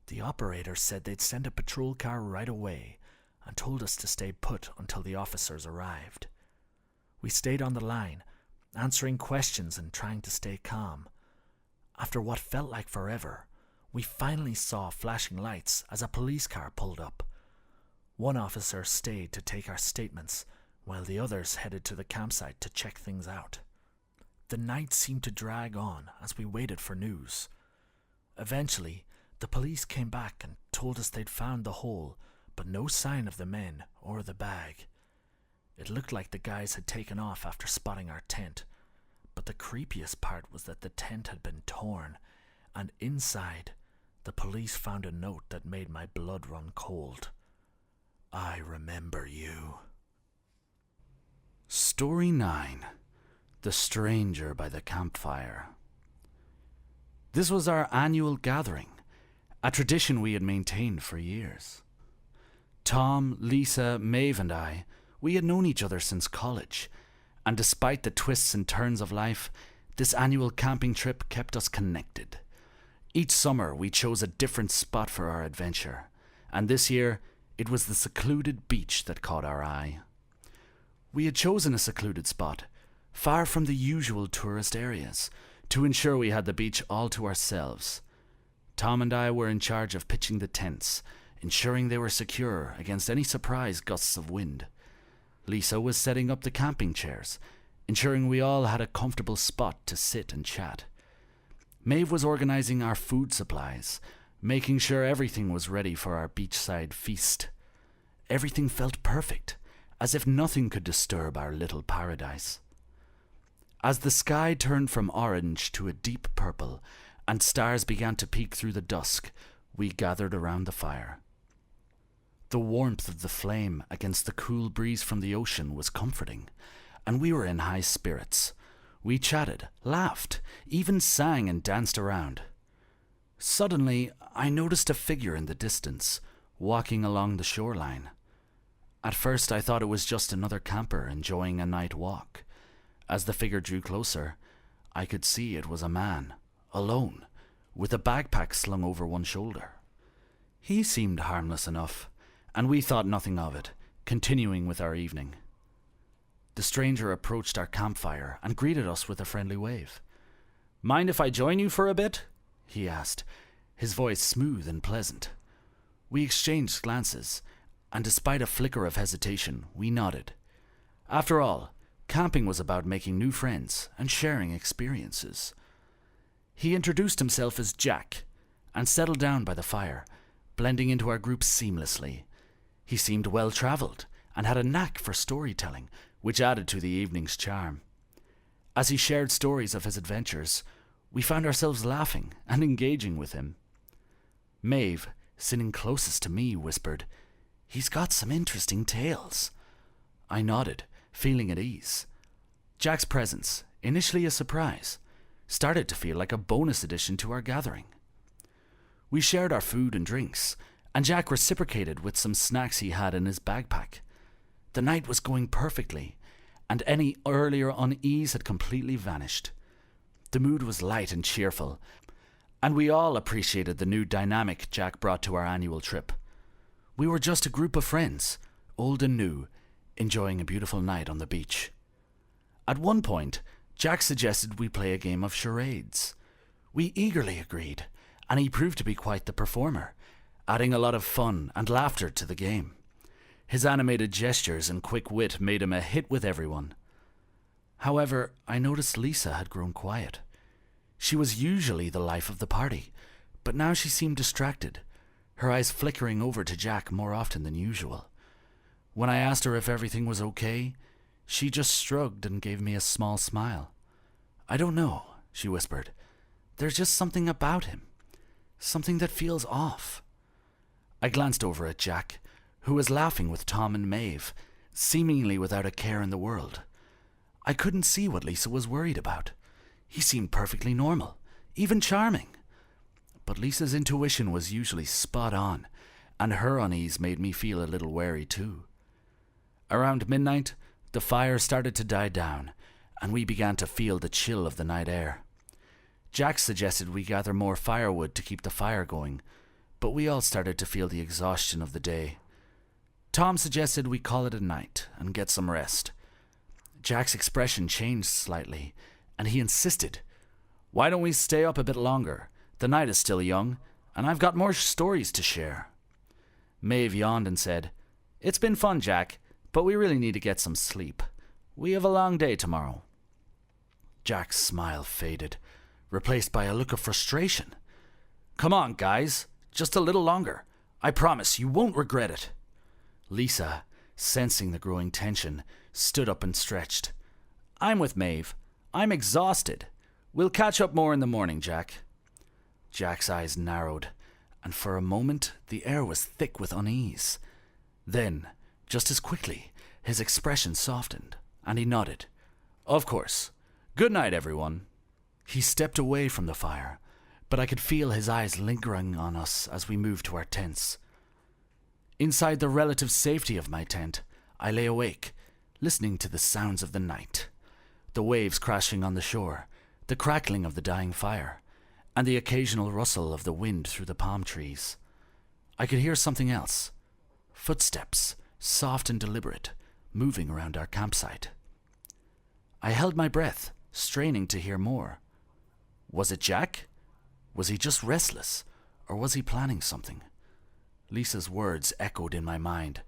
The operator said they'd send a patrol car right away and told us to stay put until the officers arrived. We stayed on the line, answering questions and trying to stay calm. After what felt like forever, we finally saw flashing lights as a police car pulled up. One officer stayed to take our statements, while the others headed to the campsite to check things out. The night seemed to drag on as we waited for news. Eventually, the police came back and told us they'd found the hole, but no sign of the men or the bag. It looked like the guys had taken off after spotting our tent, but the creepiest part was that the tent had been torn, and inside, the police found a note that made my blood run cold. I remember you. Story 9. The Stranger by the Campfire. This was our annual gathering, a tradition we had maintained for years. Tom, Lisa, Maeve and I, we had known each other since college, and despite the twists and turns of life, this annual camping trip kept us connected. Each summer we chose a different spot for our adventure, and this year it was the secluded beach that caught our eye. We had chosen a secluded spot, far from the usual tourist areas, to ensure we had the beach all to ourselves. Tom and I were in charge of pitching the tents, ensuring they were secure against any surprise gusts of wind. Lisa was setting up the camping chairs, ensuring we all had a comfortable spot to sit and chat. Maeve was organising our food supplies, making sure everything was ready for our beachside feast. Everything felt perfect, as if nothing could disturb our little paradise. As the sky turned from orange to a deep purple, and stars began to peek through the dusk, we gathered around the fire. The warmth of the flame against the cool breeze from the ocean was comforting, and we were in high spirits. We chatted, laughed, even sang and danced around. Suddenly, I noticed a figure in the distance, walking along the shoreline. At first, I thought it was just another camper enjoying a night walk. As the figure drew closer, I could see it was a man, alone, with a backpack slung over one shoulder. He seemed harmless enough, and we thought nothing of it, continuing with our evening. The stranger approached our campfire and greeted us with a friendly wave. "Mind if I join you for a bit?" he asked, his voice smooth and pleasant. We exchanged glances, and despite a flicker of hesitation, we nodded. After all, camping was about making new friends and sharing experiences. He introduced himself as Jack and settled down by the fire, blending into our group seamlessly. He seemed well-travelled and had a knack for storytelling, which added to the evening's charm. As he shared stories of his adventures, we found ourselves laughing and engaging with him. Maeve, sitting closest to me, whispered, "He's got some interesting tales." I nodded, feeling at ease. Jack's presence, initially a surprise, started to feel like a bonus addition to our gathering. We shared our food and drinks, and Jack reciprocated with some snacks he had in his backpack. The night was going perfectly, and any earlier unease had completely vanished. The mood was light and cheerful, and we all appreciated the new dynamic Jack brought to our annual trip. We were just a group of friends, old and new, enjoying a beautiful night on the beach. At one point, Jack suggested we play a game of charades. We eagerly agreed, and he proved to be quite the performer, adding a lot of fun and laughter to the game. His animated gestures and quick wit made him a hit with everyone. However, I noticed Lisa had grown quiet. She was usually the life of the party, but now she seemed distracted, her eyes flickering over to Jack more often than usual. When I asked her if everything was okay, she just shrugged and gave me a small smile. "I don't know," she whispered. "There's just something about him. Something that feels off." I glanced over at Jack, who was laughing with Tom and Maeve, seemingly without a care in the world. I couldn't see what Lisa was worried about. He seemed perfectly normal, even charming. But Lisa's intuition was usually spot on, and her unease made me feel a little wary too. Around midnight, the fire started to die down, and we began to feel the chill of the night air. Jack suggested we gather more firewood to keep the fire going, but we all started to feel the exhaustion of the day. Tom suggested we call it a night and get some rest. Jack's expression changed slightly, and he insisted, "Why don't we stay up a bit longer? The night is still young, and I've got more stories to share." Maeve yawned and said, "It's been fun, Jack, but we really need to get some sleep. We have a long day tomorrow." Jack's smile faded, replaced by a look of frustration. "Come on, guys. Just a little longer. I promise you won't regret it." Lisa, sensing the growing tension, stood up and stretched. "I'm with Maeve. I'm exhausted. We'll catch up more in the morning, Jack." Jack's eyes narrowed, and for a moment the air was thick with unease. Then, just as quickly, his expression softened, and he nodded. "Of course. Good night, everyone." He stepped away from the fire, but I could feel his eyes lingering on us as we moved to our tents. Inside the relative safety of my tent, I lay awake, listening to the sounds of the night. The waves crashing on the shore, the crackling of the dying fire, and the occasional rustle of the wind through the palm trees. I could hear something else. Footsteps, soft and deliberate, moving around our campsite. I held my breath, straining to hear more. Was it Jack? Was he just restless, or was he planning something? Lisa's words echoed in my mind,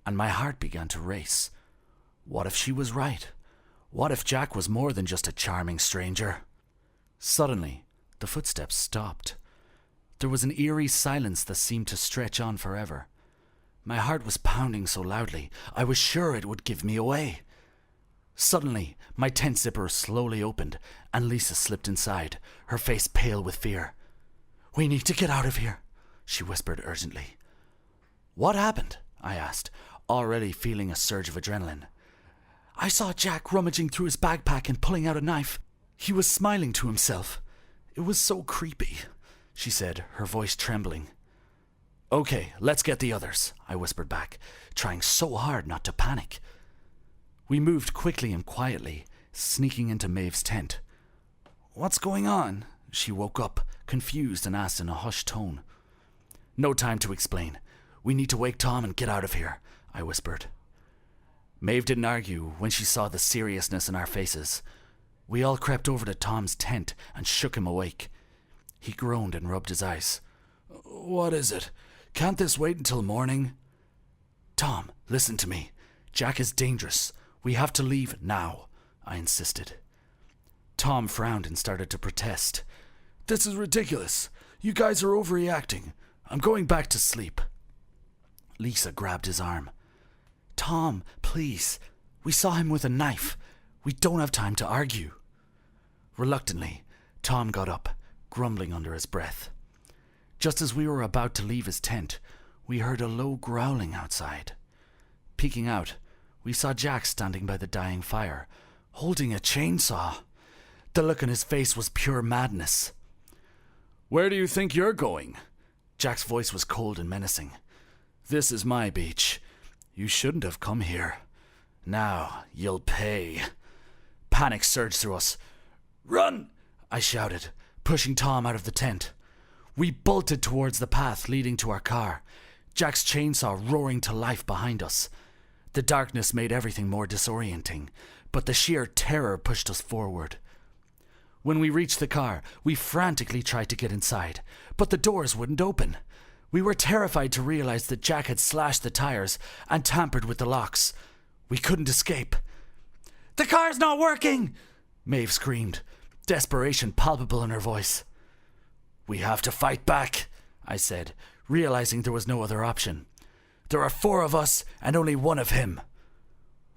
and my heart began to race. What if she was right? What if Jack was more than just a charming stranger? Suddenly, the footsteps stopped. There was an eerie silence that seemed to stretch on forever. My heart was pounding so loudly, I was sure it would give me away. Suddenly, my tent zipper slowly opened, and Lisa slipped inside, her face pale with fear. "We need to get out of here," she whispered urgently. "What happened?" I asked, already feeling a surge of adrenaline. "I saw Jack rummaging through his backpack and pulling out a knife. He was smiling to himself. It was so creepy," she said, her voice trembling. "Okay, let's get the others," I whispered back, trying so hard not to panic. We moved quickly and quietly, sneaking into Maeve's tent. "What's going on?" She woke up, confused, and asked in a hushed tone. "No time to explain. We need to wake Tom and get out of here," I whispered. Maeve didn't argue when she saw the seriousness in our faces. We all crept over to Tom's tent and shook him awake. He groaned and rubbed his eyes. "What is it? Can't this wait until morning?" "Tom, listen to me. Jack is dangerous. We have to leave now," I insisted. Tom frowned and started to protest. "This is ridiculous. You guys are overreacting. I'm going back to sleep." Lisa grabbed his arm. "Tom, please. We saw him with a knife. We don't have time to argue." Reluctantly, Tom got up, grumbling under his breath. Just as we were about to leave his tent, we heard a low growling outside. Peeking out, we saw Jack standing by the dying fire, holding a chainsaw. The look on his face was pure madness. "Where do you think you're going?" Jack's voice was cold and menacing. "This is my beach. You shouldn't have come here. Now you'll pay." Panic surged through us. "Run!" I shouted, pushing Tom out of the tent. We bolted towards the path leading to our car, Jack's chainsaw roaring to life behind us. The darkness made everything more disorienting, but the sheer terror pushed us forward. When we reached the car, we frantically tried to get inside, but the doors wouldn't open. We were terrified to realize that Jack had slashed the tires and tampered with the locks. We couldn't escape. "The car's not working!" Maeve screamed, desperation palpable in her voice. "We have to fight back," I said, realizing there was no other option. "There are 4 of us and only 1 of him."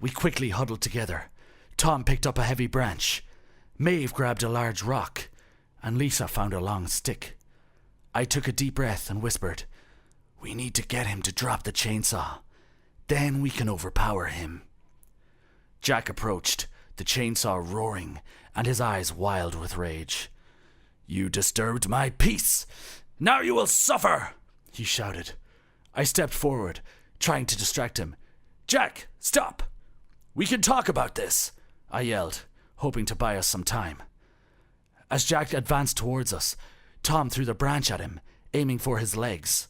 We quickly huddled together. Tom picked up a heavy branch. Maeve grabbed a large rock, and Lisa found a long stick. I took a deep breath and whispered, "We need to get him to drop the chainsaw. Then we can overpower him." Jack approached, the chainsaw roaring, and his eyes wild with rage. "You disturbed my peace. Now you will suffer," he shouted. I stepped forward, trying to distract him. "Jack, stop! We can talk about this," I yelled, hoping to buy us some time. As Jack advanced towards us, Tom threw the branch at him, aiming for his legs.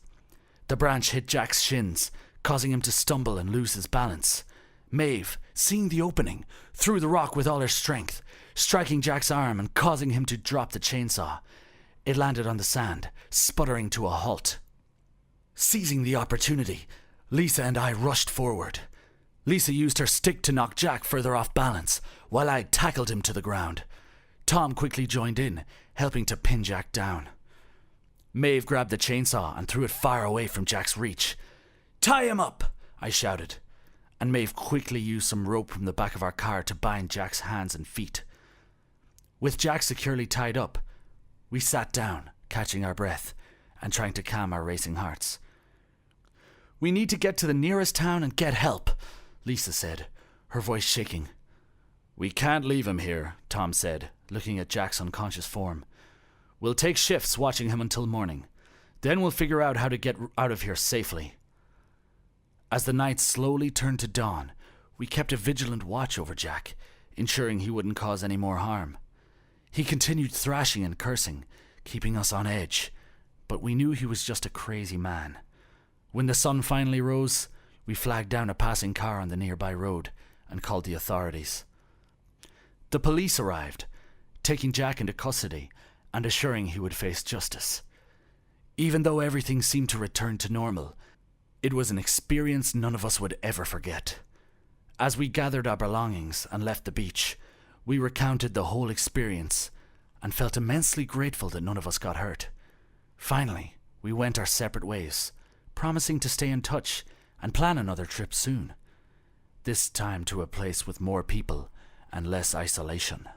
The branch hit Jack's shins, causing him to stumble and lose his balance. Maeve, seeing the opening, threw the rock with all her strength, striking Jack's arm and causing him to drop the chainsaw. It landed on the sand, sputtering to a halt. Seizing the opportunity, Lisa and I rushed forward. Lisa used her stick to knock Jack further off balance, while I tackled him to the ground. Tom quickly joined in, helping to pin Jack down. Maeve grabbed the chainsaw and threw it far away from Jack's reach. "Tie him up!" I shouted, and Maeve quickly used some rope from the back of our car to bind Jack's hands and feet. With Jack securely tied up, we sat down, catching our breath and trying to calm our racing hearts. "We need to get to the nearest town and get help," Lisa said, her voice shaking. "We can't leave him here," Tom said, looking at Jack's unconscious form. "We'll take shifts watching him until morning. Then we'll figure out how to get out of here safely." As the night slowly turned to dawn, we kept a vigilant watch over Jack, ensuring he wouldn't cause any more harm. He continued thrashing and cursing, keeping us on edge, but we knew he was just a crazy man. When the sun finally rose, we flagged down a passing car on the nearby road and called the authorities. The police arrived, taking Jack into custody and assuring he would face justice. Even though everything seemed to return to normal, it was an experience none of us would ever forget. As we gathered our belongings and left the beach, we recounted the whole experience and felt immensely grateful that none of us got hurt. Finally, we went our separate ways, promising to stay in touch and plan another trip soon. This time to a place with more people and less isolation.